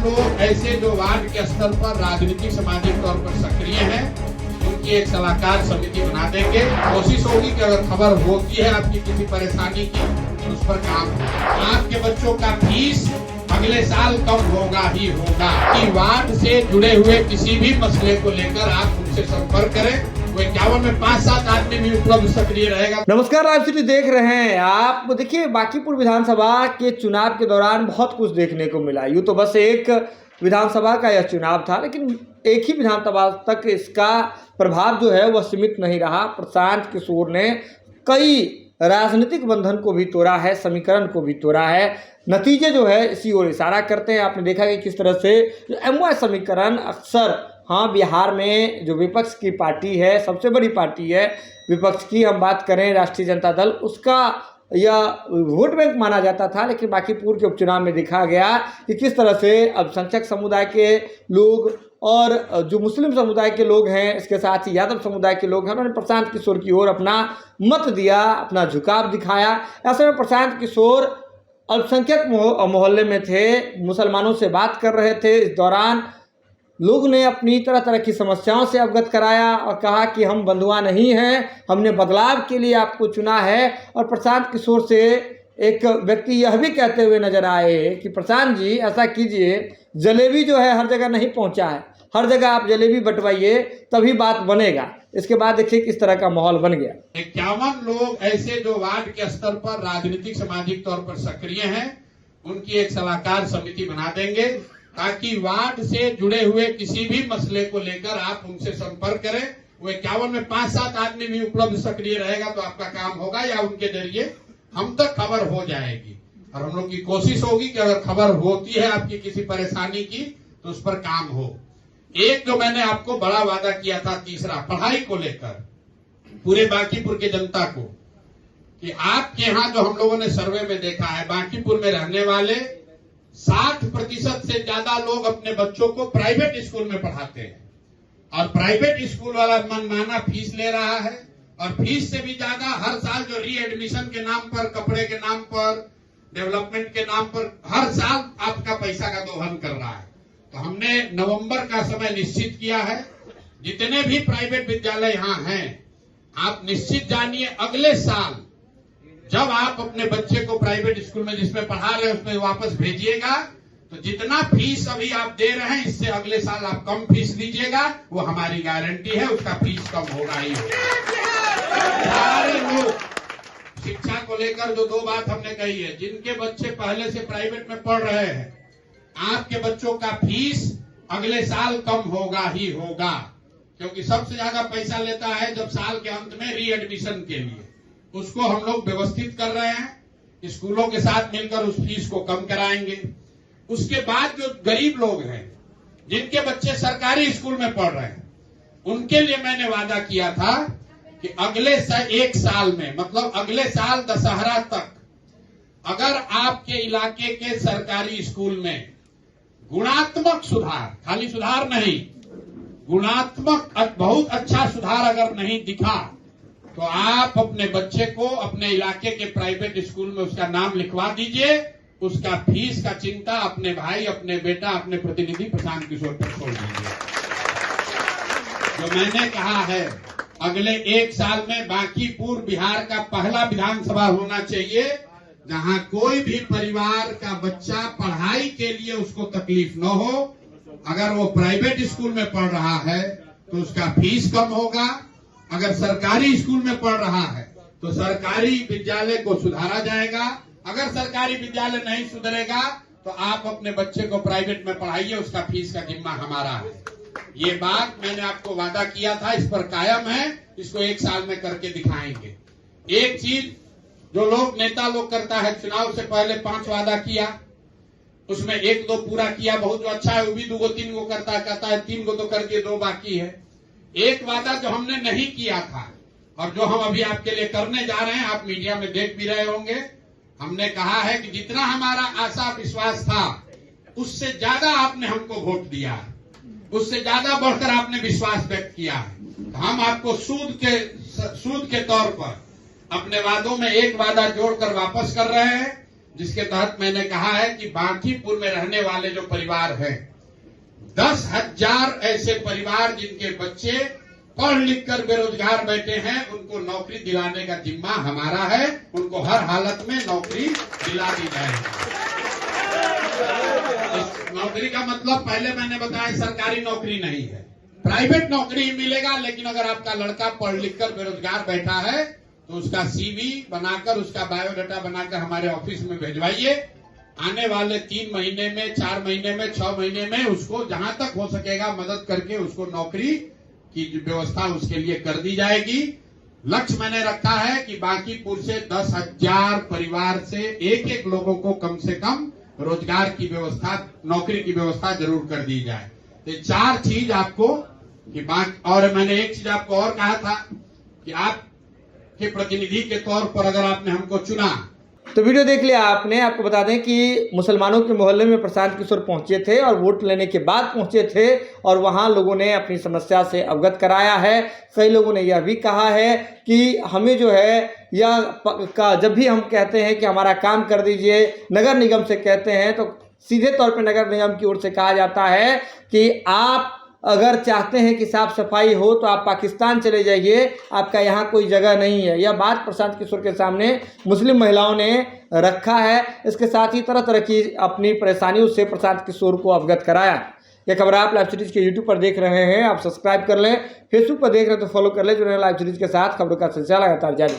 लोग ऐसे जो वार्ड के स्तर पर राजनीतिक सामाजिक तौर पर सक्रिय हैं, उनकी एक सलाहकार समिति बना देंगे। कोशिश होगी कि अगर खबर होती है आपकी किसी परेशानी की तो उस पर काम हो। आपके बच्चों का फीस अगले साल कम होगा ही होगा। कि वार्ड से जुड़े हुए किसी भी मसले को लेकर आप उनसे संपर्क करें। वो 51 में 5-7 आदमी भी उपलब्ध सक्रिय रहेगा। नमस्कार, लाइव सिटी देख रहे हैं आप। देखिए, बांकीपुर विधानसभा के चुनाव के दौरान बहुत कुछ देखने को मिला। यूँ तो बस एक विधानसभा का यह चुनाव था, लेकिन एक ही विधानसभा तक इसका प्रभाव जो है वह सीमित नहीं रहा। प्रशांत किशोर ने कई राजनीतिक बंधन को भी तोड़ा है, समीकरण को भी तोड़ा है। नतीजे जो है इसी ओर इशारा करते हैं। आपने देखा कि किस तरह से एमवाय समीकरण अक्सर बिहार में जो विपक्ष की पार्टी है, सबसे बड़ी पार्टी है विपक्ष की, हम बात करें राष्ट्रीय जनता दल, उसका यह वोट बैंक माना जाता था। लेकिन बांकीपुर के उपचुनाव में देखा गया कि किस तरह से अल्पसंख्यक समुदाय के लोग और जो मुस्लिम समुदाय के लोग हैं, इसके साथ ही यादव समुदाय के लोग हैं, उन्होंने प्रशांत किशोर की ओर अपना मत दिया, अपना झुकाव दिखाया। ऐसे में प्रशांत किशोर अल्पसंख्यक मोहल्ले में थे, मुसलमानों से बात कर रहे थे। इस दौरान लोग ने अपनी तरह तरह की समस्याओं से अवगत कराया और कहा कि हम बंधुआ नहीं हैं, हमने बदलाव के लिए आपको चुना है। और प्रशांत किशोर से एक व्यक्ति यह भी कहते हुए नजर आए कि प्रशांत जी ऐसा कीजिए, जलेबी जो है हर जगह नहीं पहुंचा है, हर जगह आप जलेबी बंटवाइए, तभी बात बनेगा। इसके बाद देखिए किस तरह का माहौल बन गया। 51 लोग ऐसे जो वार्ड के स्तर पर राजनीतिक सामाजिक तौर पर सक्रिय हैं, उनकी एक सलाहकार समिति बना देंगे, ताकि वार्ड से जुड़े हुए किसी भी मसले को लेकर आप उनसे संपर्क करें। वो 51 में 5-7 आदमी भी उपलब्ध सक्रिय रहेगा तो आपका काम होगा, या उनके जरिए हम तक खबर हो जाएगी। और हम लोग की कोशिश होगी कि अगर खबर होती है आपकी किसी परेशानी की तो उस पर काम हो। एक जो मैंने आपको बड़ा वादा किया था, तीसरा, पढ़ाई को लेकर पूरे बांकीपुर के जनता को, कि आपके यहाँ जो हम लोगों ने सर्वे में देखा है, बांकीपुर में रहने वाले 60% से ज्यादा लोग अपने बच्चों को प्राइवेट स्कूल में पढ़ाते हैं। और प्राइवेट स्कूल वाला मनमाना फीस ले रहा है, और फीस से भी ज्यादा हर साल जो री एडमिशन के नाम पर, कपड़े के नाम पर, डेवलपमेंट के नाम पर हर साल आपका पैसा का दोहन कर रहा है। तो हमने नवंबर का समय निश्चित किया है। जितने भी प्राइवेट विद्यालय यहाँ हैं, आप निश्चित जानिए अगले साल जब आप अपने बच्चे को प्राइवेट स्कूल में जिसमें पढ़ा रहे हैं उसमें वापस भेजिएगा, तो जितना फीस अभी आप दे रहे हैं इससे अगले साल आप कम फीस लीजिएगा, वो हमारी गारंटी है, उसका फीस कम होगा ही होगा। सारे लोग शिक्षा को लेकर जो 2 बात हमने कही है, जिनके बच्चे पहले से प्राइवेट में पढ़ रहे हैं, आपके बच्चों का फीस अगले साल कम होगा ही होगा। क्योंकि सबसे ज्यादा पैसा लेता है जब साल के अंत में री एडमिशन के लिए, उसको हम लोग व्यवस्थित कर रहे हैं। स्कूलों के साथ मिलकर उस फीस को कम कराएंगे। उसके बाद जो गरीब लोग हैं, जिनके बच्चे सरकारी स्कूल में पढ़ रहे हैं, उनके लिए मैंने वादा किया था कि अगले 1 साल में, मतलब अगले साल दशहरा तक, अगर आपके इलाके के सरकारी स्कूल में गुणात्मक सुधार, खाली सुधार नहीं, गुणात्मक बहुत अच्छा सुधार अगर नहीं दिखा, तो आप अपने बच्चे को अपने इलाके के प्राइवेट स्कूल में उसका नाम लिखवा दीजिए। उसका फीस का चिंता अपने भाई, अपने बेटा, अपने प्रतिनिधि प्रशांत किशोर पर छोड़ दीजिए। जो मैंने कहा है, अगले 1 साल में बांकीपुर बिहार का पहला विधानसभा होना चाहिए जहां कोई भी परिवार का बच्चा पढ़ाई के लिए उसको तकलीफ न हो। अगर वो प्राइवेट स्कूल में पढ़ रहा है तो उसका फीस कम होगा। अगर सरकारी स्कूल में पढ़ रहा है तो सरकारी विद्यालय को सुधारा जाएगा। अगर सरकारी विद्यालय नहीं सुधरेगा तो आप अपने बच्चे को प्राइवेट में पढ़ाइए, उसका फीस का जिम्मा हमारा है। ये बात मैंने आपको वादा किया था, इस पर कायम है। इसको 1 साल में करके दिखाएंगे। एक चीज जो लोग नेता लोग करता है, चुनाव से पहले 5 वादा किया, उसमें 1-2 पूरा किया, बहुत जो अच्छा है वो भी 2-3 को करता है 3 को तो कर दिए, 2 बाकी है। एक वादा जो हमने नहीं किया था और जो हम अभी आपके लिए करने जा रहे हैं, आप मीडिया में देख भी रहे होंगे, हमने कहा है कि जितना हमारा आशा विश्वास था उससे ज्यादा आपने हमको वोट दिया है, उससे ज्यादा बढ़कर आपने विश्वास व्यक्त किया है। तो हम आपको सूद के तौर पर अपने वादों में एक वादा जोड़कर वापस कर रहे हैं जिसके तहत मैंने कहा है कि बांकीपुर में रहने वाले जो परिवार हैं, 10,000 ऐसे परिवार जिनके बच्चे पढ़ लिख कर बेरोजगार बैठे हैं, उनको नौकरी दिलाने का जिम्मा हमारा है। उनको हर हालत में नौकरी दिला दी जाएगी। इस नौकरी का मतलब पहले मैंने बताया सरकारी नौकरी नहीं है, प्राइवेट नौकरी ही मिलेगा। लेकिन अगर आपका लड़का पढ़ लिख कर बेरोजगार बैठा है तो उसका सीवी बनाकर, उसका बायोडाटा बनाकर हमारे ऑफिस में भेजवाइए। आने वाले 3 महीने में, 4 महीने में, 6 महीने में उसको जहां तक हो सकेगा मदद करके उसको नौकरी की व्यवस्था उसके लिए कर दी जाएगी। लक्ष्य मैंने रखा है कि बांकीपुर से 10,000 परिवार से एक लोगों को कम से कम रोजगार की व्यवस्था, नौकरी की व्यवस्था जरूर कर दी जाए। तो 4 चीज आपको कि और मैंने एक चीज आपको और कहा था कि आप के प्रतिनिधि के तौर पर अगर आपने हमको चुना। तो वीडियो देख लिया आपने। आपको बता दें कि मुसलमानों के मोहल्ले में प्रशांत किशोर पहुंचे थे और वोट लेने के बाद पहुंचे थे और वहां लोगों ने अपनी समस्या से अवगत कराया है। कई लोगों ने यह भी कहा है कि हमें जो है जब भी हम कहते हैं कि हमारा काम कर दीजिए, नगर निगम से कहते हैं तो सीधे तौर पर नगर निगम की ओर से कहा जाता है कि आप अगर चाहते हैं कि साफ सफाई हो तो आप पाकिस्तान चले जाइए, आपका यहाँ कोई जगह नहीं है। यह बात प्रशांत किशोर के सामने मुस्लिम महिलाओं ने रखा है। इसके साथ ही तरह तरह की अपनी परेशानियों से प्रशांत किशोर को अवगत कराया। यह खबर आप लाइव सीरीज के यूट्यूब पर देख रहे हैं, आप सब्सक्राइब कर लें। फेसबुक पर देख रहे हैं तो फॉलो कर लें। जुड़े लाइव सीरीज के साथ खबरों का सिलसिला लगातार जारी।